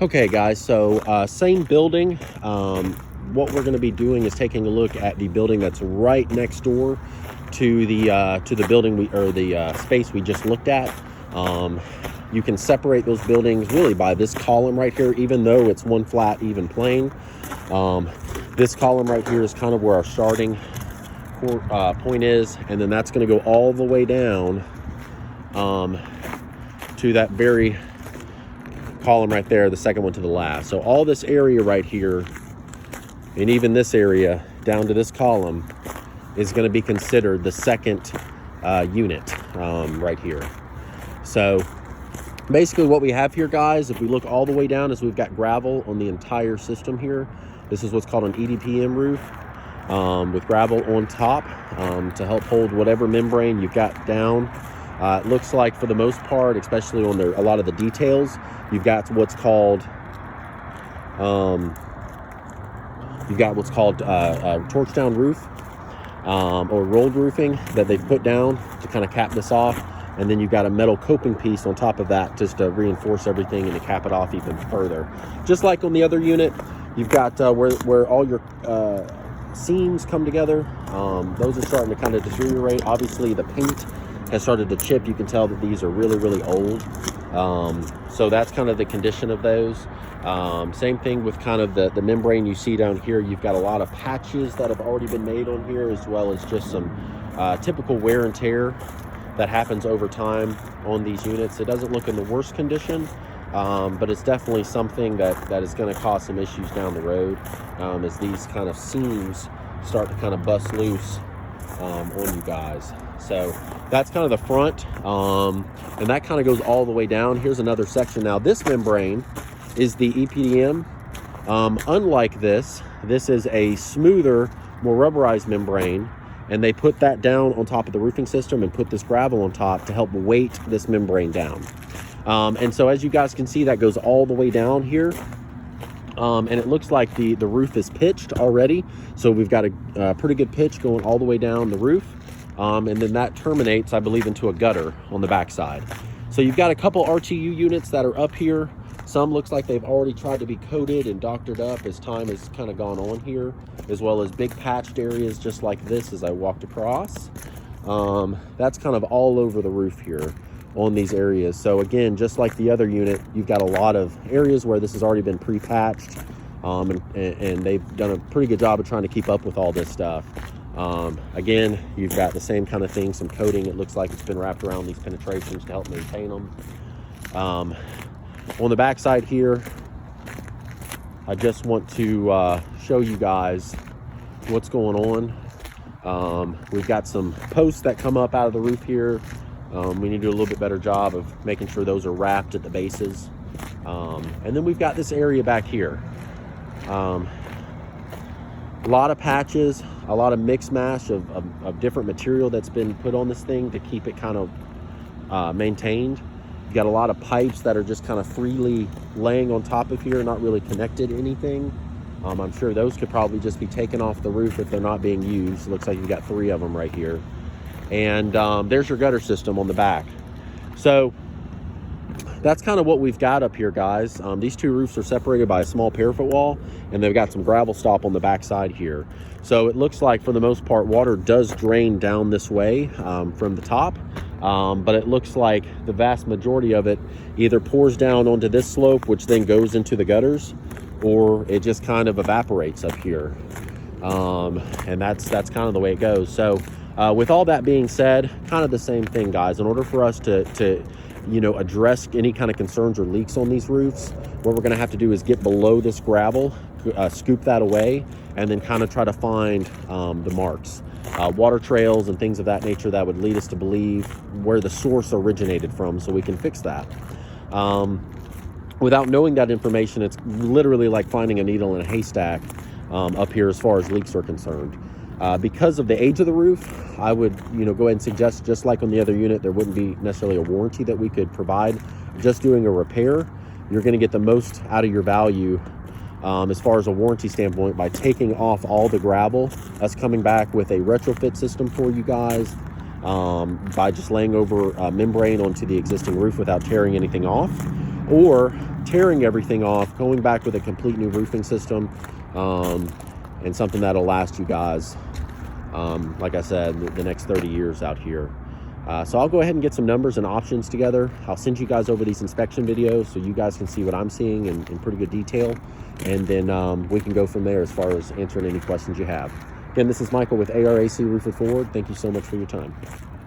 Okay guys, so same building. What we're going to be doing is taking a look at the building that's right next door to the building the space we just looked at. You can separate those buildings really by this column right here, even though it's one flat even plane. This column right here is kind of where our starting point is, and then that's going to go all the way down to that very column right there, the second one to the last. So all this area right here, and even this area down to this column, is going to be considered the second unit right here. So basically what we have here, guys, if we look all the way down, is we've got gravel on the entire system here. This is what's called an EDPM roof, with gravel on top to help hold whatever membrane you've got down. It looks like, for the most part, especially on a lot of the details, you've got what's called torch down roof or rolled roofing that they've put down to kind of cap this off, and then you've got a metal coping piece on top of that just to reinforce everything and to cap it off even further. Just like on the other unit, you've got where all your seams come together. Those are starting to kind of deteriorate. Obviously the paint has started to chip. You can tell that these are really, really old. So that's kind of the condition of those. Same thing with kind of the membrane you see down here. You've got a lot of patches that have already been made on here, as well as just some typical wear and tear that happens over time on these units. It doesn't look in the worst condition, but it's definitely something that is going to cause some issues down the road as these kind of seams start to kind of bust loose on you guys. So that's kind of the front, and that kind of goes all the way down. Here's another section. Now this membrane is the EPDM. Unlike this is a smoother, more rubberized membrane, and they put that down on top of the roofing system and put this gravel on top to help weight this membrane down. And so as you guys can see, that goes all the way down here. And it looks like the roof is pitched already. So we've got a pretty good pitch going all the way down the roof. And then that terminates, I believe, into a gutter on the backside. So you've got a couple RTU units that are up here. Some looks like they've already tried to be coated and doctored up as time has kind of gone on here, as well as big patched areas just like this as I walked across. That's kind of all over the roof here on these areas. So again, just like the other unit, you've got a lot of areas where this has already been pre-patched, and they've done a pretty good job of trying to keep up with all this stuff. Again, you've got the same kind of thing, some coating. It looks like it's been wrapped around these penetrations to help maintain them. On the back side here, I just want to show you guys what's going on. We've got some posts that come up out of the roof here. We need to do a little bit better job of making sure those are wrapped at the bases. And then we've got this area back here. A lot of patches, a lot of mix mash of different material that's been put on this thing to keep it kind of maintained. You've got a lot of pipes that are just kind of freely laying on top of here, not really connected to anything. I'm sure those could probably just be taken off the roof if they're not being used. It looks like you've got 3 of them right here. And there's your gutter system on the back. So that's kind of what we've got up here, guys. These 2 roofs are separated by a small parapet wall, and they've got some gravel stop on the back side here. So it looks like, for the most part, water does drain down this way from the top. But it looks like the vast majority of it either pours down onto this slope, which then goes into the gutters, or it just kind of evaporates up here. And that's kind of the way it goes. So with all that being said, kind of the same thing, guys. In order for us to address any kind of concerns or leaks on these roofs, what we're going to have to do is get below this gravel, scoop that away, and then kind of try to find the marks. Water trails and things of that nature that would lead us to believe where the source originated from, so we can fix that. Without knowing that information, it's literally like finding a needle in a haystack up here as far as leaks are concerned. Because of the age of the roof, I would go ahead and suggest, just like on the other unit, there wouldn't be necessarily a warranty that we could provide. Just doing a repair, you're going to get the most out of your value as far as a warranty standpoint by taking off all the gravel. Us coming back with a retrofit system for you guys, by just laying over membrane onto the existing roof without tearing anything off, or tearing everything off, going back with a complete new roofing system, and something that'll last you guys, like I said, the next 30 years out here. So I'll go ahead and get some numbers and options together. I'll send you guys over these inspection videos so you guys can see what I'm seeing in pretty good detail. And then we can go from there as far as answering any questions you have. Again, this is Michael with ARAC Roofer Ford. Thank you so much for your time.